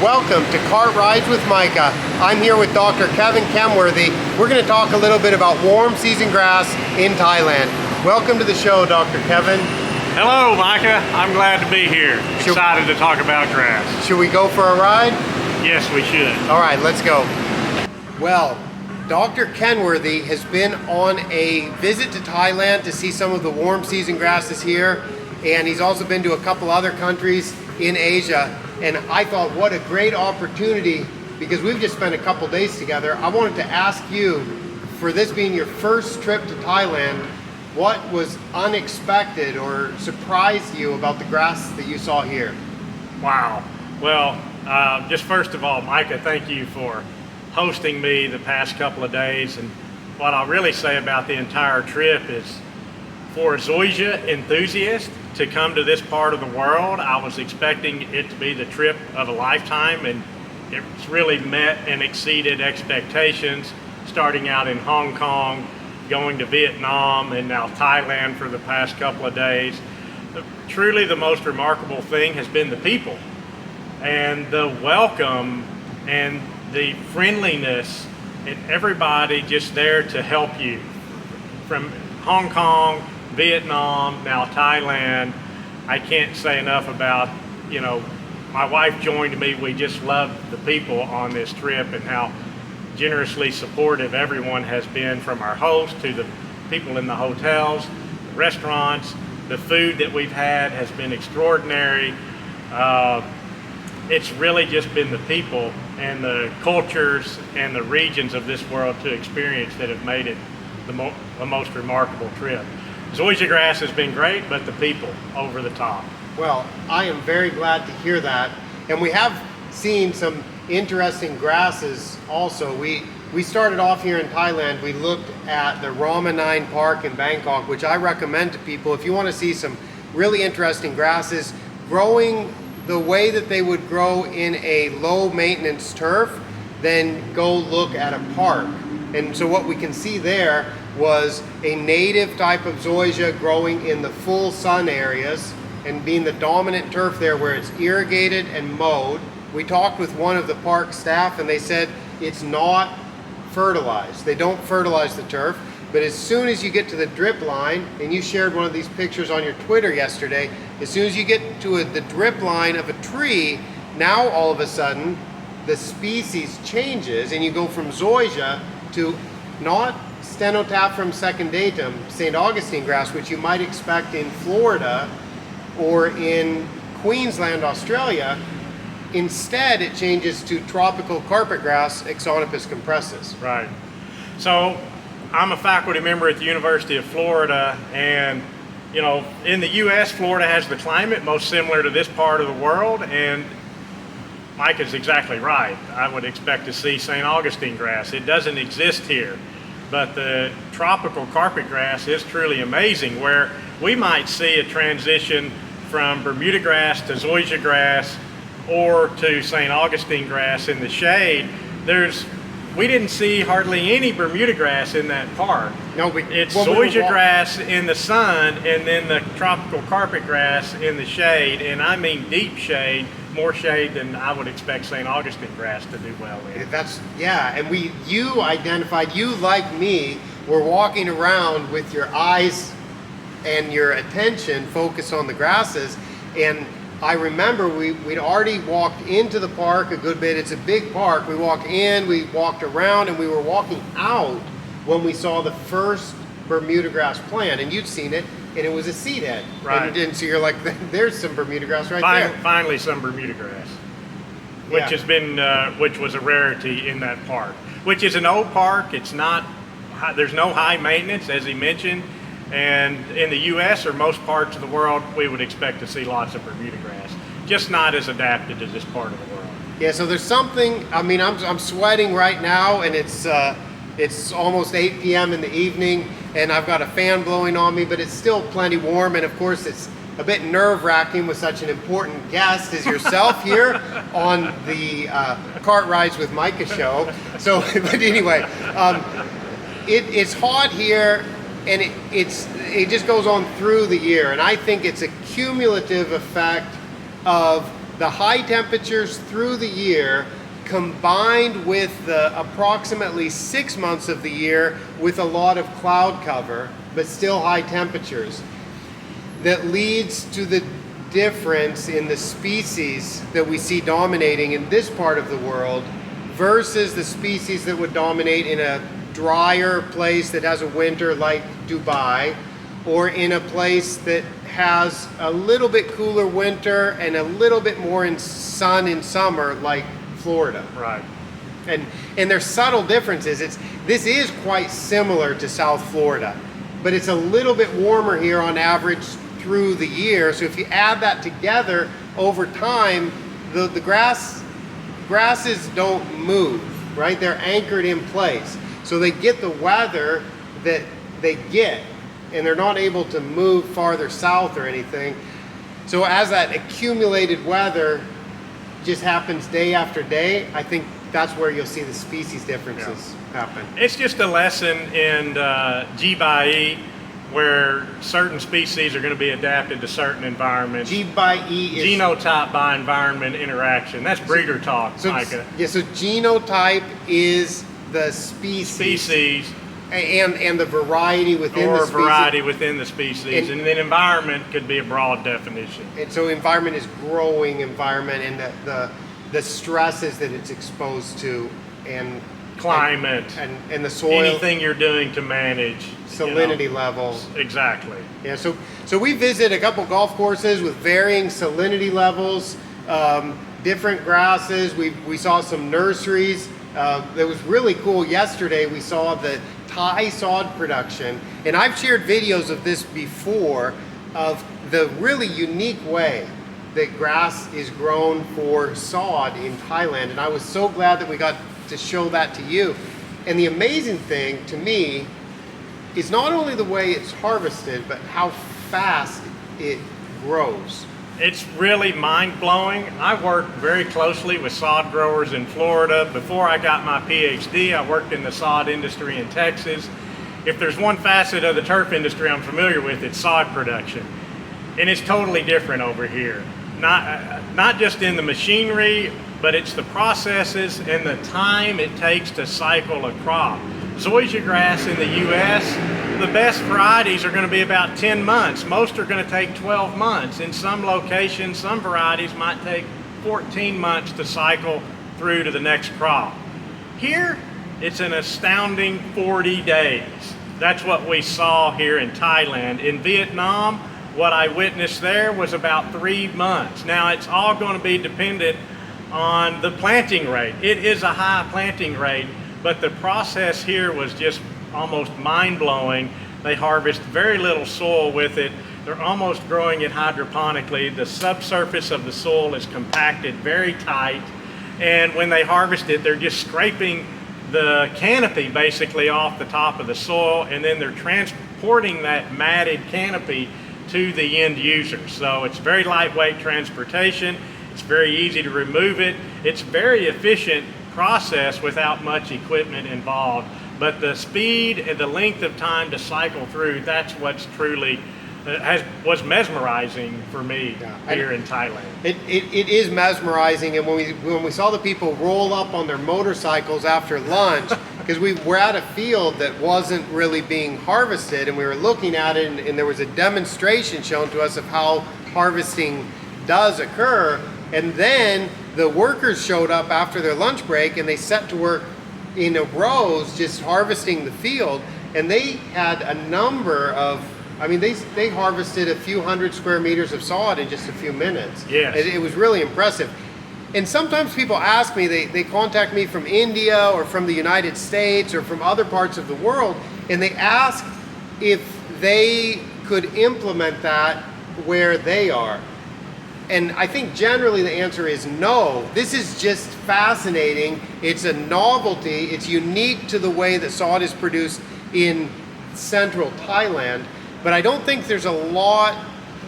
Welcome to Cart Rides with Micah. I'm here with Dr. Kevin Kenworthy. We're going to talk a little bit about warm season grass in Thailand. Welcome to the show, Dr. Kevin. Hello, Micah. I'm glad to be here. Excited to talk about grass. Should we go for a ride? Yes, we should. All right, let's go. Well, Dr. Kenworthy has been on a visit to Thailand to see some of the warm season grasses here, and he's also been to a couple other countries in Asia. And I thought, what a great opportunity, because we've just spent a couple days together. I wanted to ask you, for this being your first trip to Thailand, what was unexpected or surprised you about the grass that you saw here? Wow. Well, just first of all, Micah, thank you for hosting me the past couple of days. And what I'll really say about the entire trip is, for a Zoysia enthusiast to come to this part of the world, I was expecting it to be the trip of a lifetime, and it's really met and exceeded expectations, starting out in Hong Kong, going to Vietnam, and now Thailand for the past couple of days. Truly the most remarkable thing has been the people and the welcome and the friendliness, and everybody just there to help you. From Hong Kong, Vietnam, now Thailand. I can't say enough about, my wife joined me. We just love the people on this trip and how generously supportive everyone has been, from our host to the people in the hotels, the restaurants. The food that we've had has been extraordinary. It's really just been the people and the cultures and the regions of this world to experience that have made it the most remarkable trip. Zoysia grass has been great, but the people over the top. Well, I am very glad to hear that. And we have seen some interesting grasses also. We started off here in Thailand. We looked at the Ramanine Park in Bangkok, which I recommend to people if you want to see some really interesting grasses growing the way that they would grow in a low maintenance turf. Then go look at a park. And so what we can see there was a native type of Zoysia growing in the full sun areas and being the dominant turf there, where it's irrigated and mowed. We talked with one of the park staff and they said it's not fertilized. They don't fertilize the turf, but as soon as you get to the drip line, and you shared one of these pictures on your Twitter yesterday, as soon as you get to the drip line of a tree, now all of a sudden the species changes and you go from Zoysia to not Stenotaphyrum secundatum, St. Augustine grass, which you might expect in Florida or in Queensland, Australia. Instead, it changes to tropical carpet grass, Ixonopus compressus. Right. So I'm a faculty member at the University of Florida, and in the U.S., Florida has the climate most similar to this part of the world, and Mike is exactly right. I would expect to see St. Augustine grass. It doesn't exist here. But the tropical carpet grass is truly amazing, where we might see a transition from Bermuda grass to Zoysia grass or to St. Augustine grass in the shade. We didn't see hardly any Bermuda grass in that park. No, it's Zoysia grass in the sun, and then the tropical carpet grass in the shade, and I mean deep shade, more shade than I would expect St. Augustine grass to do well in. And you identified, you like me, were walking around with your eyes and your attention focused on the grasses, and I remember we'd already walked into the park a good bit. It's a big park. We walked in, we walked around, and we were walking out when we saw the first Bermuda grass plant, and you'd seen it, and it was a seed head. Right. And so you're like, there's some Bermuda grass there. Finally some Bermuda grass, which has been, which was a rarity in that park, which is an old park. It's not, there's no high maintenance, as he mentioned. And in the U.S. or most parts of the world, we would expect to see lots of Bermuda grass, just not as adapted to this part of the world. Yeah, so there's something, I'm sweating right now, and it's almost 8 p.m. in the evening, and I've got a fan blowing on me, but it's still plenty warm, and of course it's a bit nerve-wracking with such an important guest as yourself here on the Cart Rides with Micah show. So, but anyway, it's hot here, and it just goes on through the year, and I think it's a cumulative effect of the high temperatures through the year combined with the approximately 6 months of the year with a lot of cloud cover, but still high temperatures, that leads to the difference in the species that we see dominating in this part of the world versus the species that would dominate in a drier place that has a winter like Dubai, or in a place that has a little bit cooler winter and a little bit more in sun in summer like Florida. Right. And there's subtle differences. This is quite similar to South Florida, but it's a little bit warmer here on average through the year. So if you add that together over time, the grasses don't move, right? They're anchored in place. So they get the weather that they get, and they're not able to move farther south or anything. So as that accumulated weather just happens day after day, I think that's where you'll see the species differences happen. It's just a lesson in G by E, where certain species are going to be adapted to certain environments. G by E is genotype by environment interaction. That's breeder talk, Micah. Yeah, so genotype is the species and the variety within the species. Or variety within the species. And then environment could be a broad definition. And so environment is growing environment, and the stresses that it's exposed to, and climate, and the soil. Anything you're doing to manage. Salinity levels. Exactly. Yeah, so we visit a couple golf courses with varying salinity levels, different grasses. We saw some nurseries. That was really cool. Yesterday we saw the Thai sod production, and I've shared videos of this before, of the really unique way that grass is grown for sod in Thailand, and I was so glad that we got to show that to you. And the amazing thing to me is not only the way it's harvested, but how fast it grows. It's really mind-blowing. I worked very closely with sod growers in Florida. Before I got my PhD, I worked in the sod industry in Texas. If there's one facet of the turf industry I'm familiar with, it's sod production. And it's totally different over here. Not just in the machinery, but it's the processes and the time it takes to cycle a crop. Zoysia grass in the U.S., the best varieties are going to be about 10 months. Most are going to take 12 months. In some locations, some varieties might take 14 months to cycle through to the next crop. Here, it's an astounding 40 days. That's what we saw here in Thailand. In Vietnam, what I witnessed there was about 3 months. Now, it's all going to be dependent on the planting rate. It is a high planting rate, but the process here was just almost mind-blowing. They harvest very little soil with it. They're almost growing it hydroponically. The subsurface of the soil is compacted very tight, and when they harvest it, they're just scraping the canopy basically off the top of the soil, and then they're transporting that matted canopy to the end user. So it's very lightweight transportation. It's very easy to remove it. It's very efficient process without much equipment involved. But the speed and the length of time to cycle through, that's what's truly was mesmerizing for me here in Thailand. It is mesmerizing, and when we saw the people roll up on their motorcycles after lunch, because we were at a field that wasn't really being harvested, and we were looking at it, and there was a demonstration shown to us of how harvesting does occur, and then the workers showed up after their lunch break, and they set to work in rows just harvesting the field, and they had a number of, I mean, they harvested a few hundred square meters of sod in just a few minutes. Yes. It was really impressive. And sometimes people ask me, they contact me from India or from the United States or from other parts of the world, and they ask if they could implement that where they are. And I think generally the answer is no. This is just fascinating. It's a novelty. It's unique to the way that sod is produced in central Thailand. But I don't think there's a lot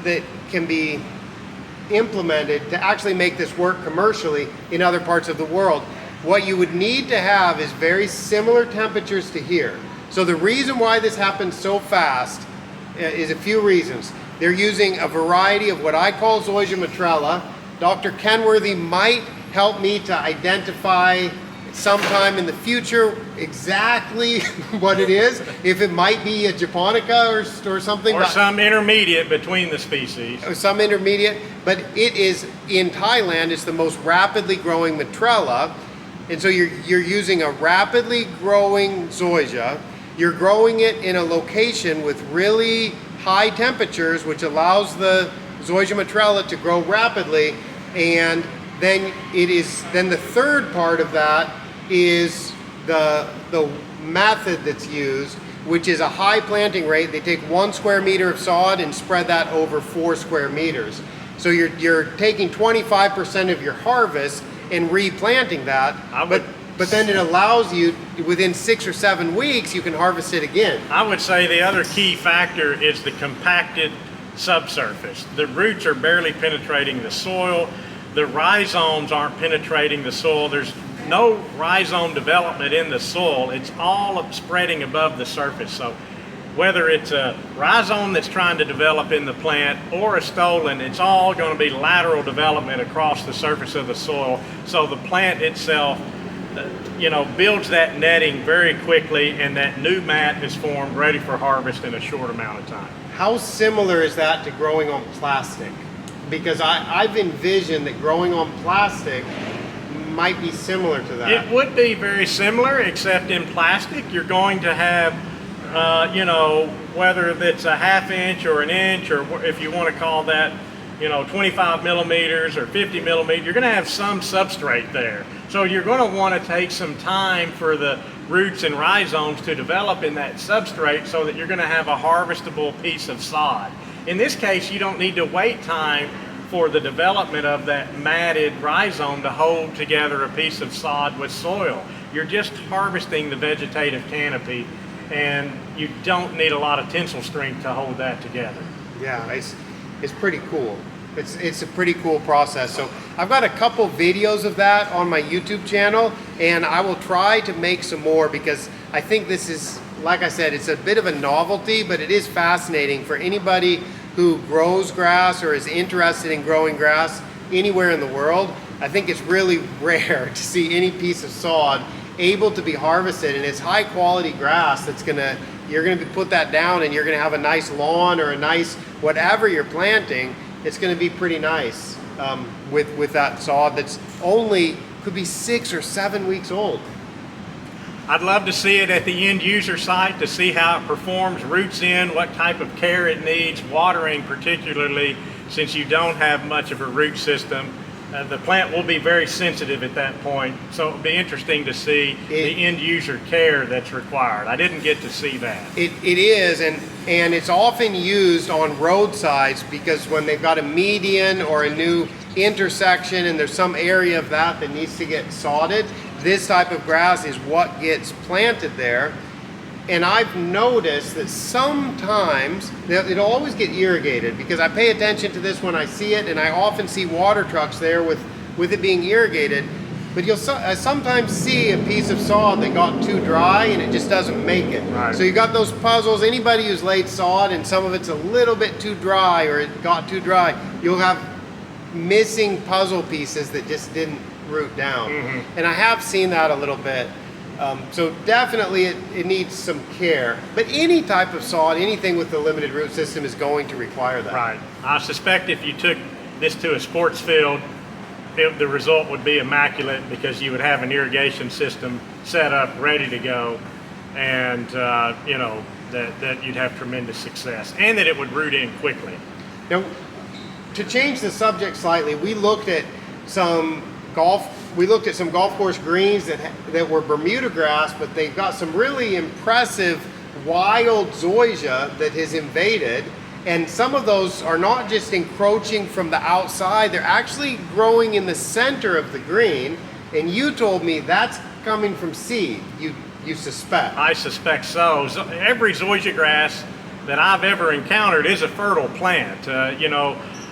that can be implemented to actually make this work commercially in other parts of the world. What you would need to have is very similar temperatures to here. So the reason why this happens so fast is a few reasons. They're using a variety of what I call Zoysia matrella, Dr. Kenworthy might help me to identify sometime in the future exactly what it is, if it might be a japonica or something. Or some intermediate between the species. Or some intermediate, but it is, in Thailand, it's the most rapidly growing Matrella. And so you're using a rapidly growing Zoysia. You're growing it in a location with really high temperatures, which allows the Zoysia Matrella to grow rapidly. And then the third part of that is the method that's used, which is a high planting rate. They take 1 square meter of sod and spread that over 4 square meters. So you're taking 25% of your harvest and replanting that, but then it allows you, within 6 or 7 weeks, you can harvest it again. I would say the other key factor is the compacted subsurface. The roots are barely penetrating the soil. The rhizomes aren't penetrating the soil. There's no rhizome development in the soil. It's all spreading above the surface. So whether it's a rhizome that's trying to develop in the plant or a stolon, it's all going to be lateral development across the surface of the soil. So the plant itself, builds that netting very quickly, and that new mat is formed ready for harvest in a short amount of time. How similar is that to growing on plastic? Because I've envisioned that growing on plastic might be similar to that. It would be very similar, except in plastic you're going to have whether it's a 1/2 inch or an inch, or if you want to call that 25 millimeters or 50 millimeters, you're going to have some substrate there. So you're going to want to take some time for the roots and rhizomes to develop in that substrate so that you're going to have a harvestable piece of sod. In this case, you don't need to wait time for the development of that matted rhizome to hold together a piece of sod with soil. You're just harvesting the vegetative canopy, and you don't need a lot of tensile strength to hold that together. Yeah, it's pretty cool. It's a pretty cool process. So I've got a couple videos of that on my YouTube channel, and I will try to make some more, because I think this is, like I said, it's a bit of a novelty, but it is fascinating for anybody who grows grass or is interested in growing grass anywhere in the world. I think it's really rare to see any piece of sod able to be harvested, and it's high quality grass that's you're gonna put that down, and you're gonna have a nice lawn or a nice whatever you're planting. It's gonna be pretty nice with that sod that's could be 6 or 7 weeks old. I'd love to see it at the end user site to see how it performs, roots in, what type of care it needs, watering particularly, since you don't have much of a root system. The plant will be very sensitive at that point, so it'll be interesting to see the end user care that's required. I didn't get to see that. It is, and it's often used on roadsides, because when they've got a median or a new intersection and there's some area of that needs to get sodded, this type of grass is what gets planted there. And I've noticed that sometimes it'll always get irrigated, because I pay attention to this when I see it, and I often see water trucks there with it being irrigated. But I sometimes see a piece of sod that got too dry and it just doesn't make it. Right. So you got those puzzles. Anybody who's laid sod and some of it's a little bit too dry or it got too dry, you'll have missing puzzle pieces that just didn't root down. Mm-hmm. And I have seen that a little bit. So definitely it needs some care. But any type of sod, anything with a limited root system is going to require that. Right. I suspect if you took this to a sports field, the result would be immaculate, because you would have an irrigation system set up, ready to go, and that you'd have tremendous success, and that it would root in quickly. Now, to change the subject slightly, we looked at some golf course greens that were Bermuda grass, but they've got some really impressive wild Zoysia that has invaded. And some of those are not just encroaching from the outside, they're actually growing in the center of the green. And you told me that's coming from seed, you suspect. I suspect so. Every Zoysia grass that I've ever encountered is a fertile plant.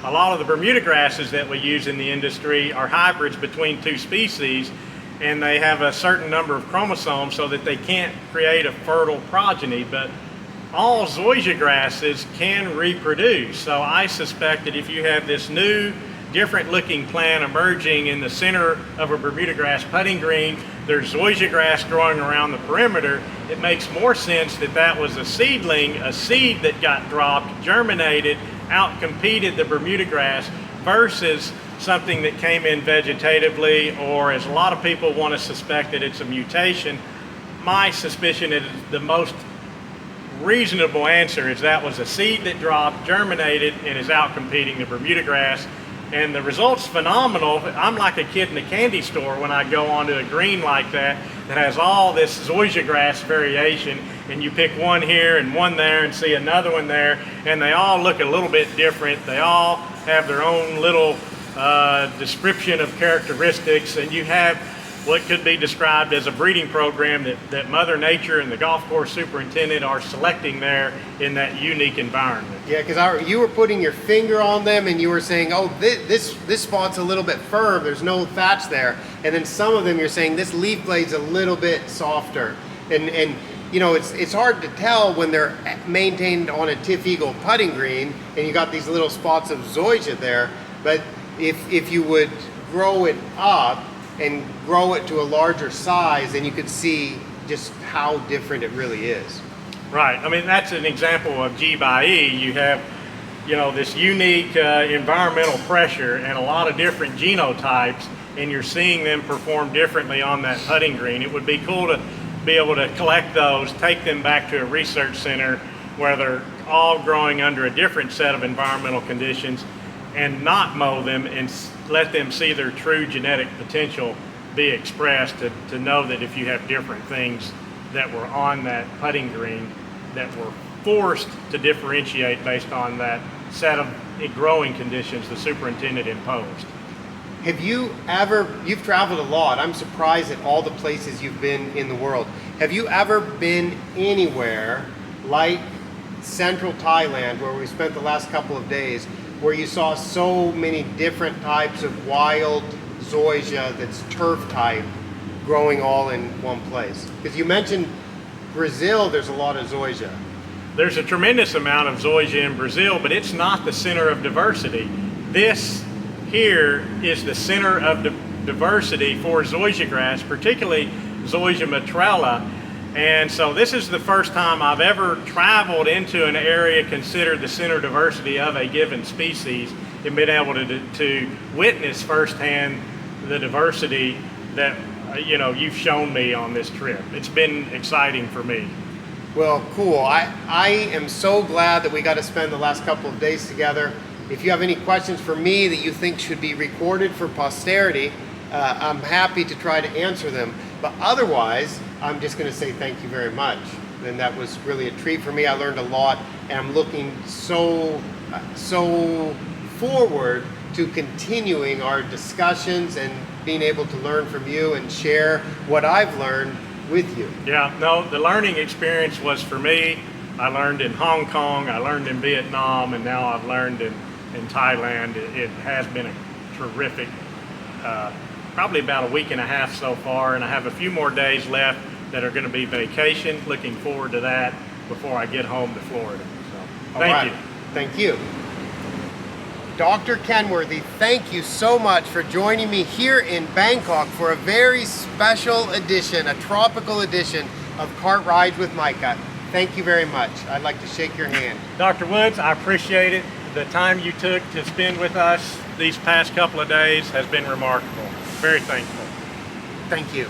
A lot of the Bermuda grasses that we use in the industry are hybrids between two species, and they have a certain number of chromosomes so that they can't create a fertile progeny, but all Zoysia grasses can reproduce. So I suspect that if you have this new different looking plant emerging in the center of a Bermuda grass putting green. There's Zoysia grass growing around the perimeter. It makes more sense that that was a seedling, a seed that got dropped, germinated, outcompeted the Bermuda grass versus something that came in vegetatively, or as a lot of people want to suspect that it's a mutation. My suspicion is the most reasonable answer is that was a seed that dropped, germinated, and is out competing the Bermuda grass. And the result's phenomenal. I'm like a kid in a candy store when I go onto a green like that has all this Zoysia grass variation, and you pick one here and one there and see another one there, and they all look a little bit different. They all have their own little description of characteristics, and you have what could be described as a breeding program that Mother Nature and the golf course superintendent are selecting there in that unique environment. Yeah, because you were putting your finger on them and you were saying, oh, this spot's a little bit firm, there's no thatch there. And then some of them you're saying this leaf blade's a little bit softer. And you know, it's hard to tell when they're maintained on a Tiff Eagle putting green and you got these little spots of Zoysia there. But if you would grow it up and grow it to a larger size, and you could see just how different it really is. Right. I mean, that's an example of G by E. You have, you know, this unique environmental pressure and a lot of different genotypes, and you're seeing them perform differently on that putting green. It would be cool to be able to collect those, take them back to a research center where they're all growing under a different set of environmental conditions, and not mow them and let them see their true genetic potential be expressed, to know that if you have different things that were on that putting green that were forced to differentiate based on that set of growing conditions the superintendent imposed. You've traveled a lot. I'm surprised at all the places you've been in the world. Have you ever been anywhere like central Thailand, where we spent the last couple of days, where you saw so many different types of wild Zoysia that's turf type growing all in one place? Because you mentioned Brazil, there's a lot of Zoysia. There's a tremendous amount of Zoysia in Brazil, but it's not the center of diversity. This here is the center of diversity for Zoysia grass, particularly Zoysia matrella. And so this is the first time I've ever traveled into an area considered the center diversity of a given species and been able to witness firsthand the diversity that you've shown me on this trip. It's been exciting for me. Well, cool. I am so glad that we got to spend the last couple of days together. If you have any questions for me that you think should be recorded for posterity, I'm happy to try to answer them. But otherwise, I'm just going to say thank you very much. And that was really a treat for me. I learned a lot, and I'm looking so forward to continuing our discussions and being able to learn from you and share what I've learned with you. Yeah, no, the learning experience was for me. I learned in Hong Kong, I learned in Vietnam, and now I've learned in Thailand. It has been a terrific, probably about a week and a half so far, and I have a few more days left that are going to be vacation. Looking forward to that before I get home to Florida. So, thank you. Thank you. Dr. Kenworthy, thank you so much for joining me here in Bangkok for a very special edition, a tropical edition of Cart Rides with Micah. Thank you very much. I'd like to shake your hand. Dr. Woods, I appreciate it. The time you took to spend with us these past couple of days has been remarkable. Very thankful. Thank you.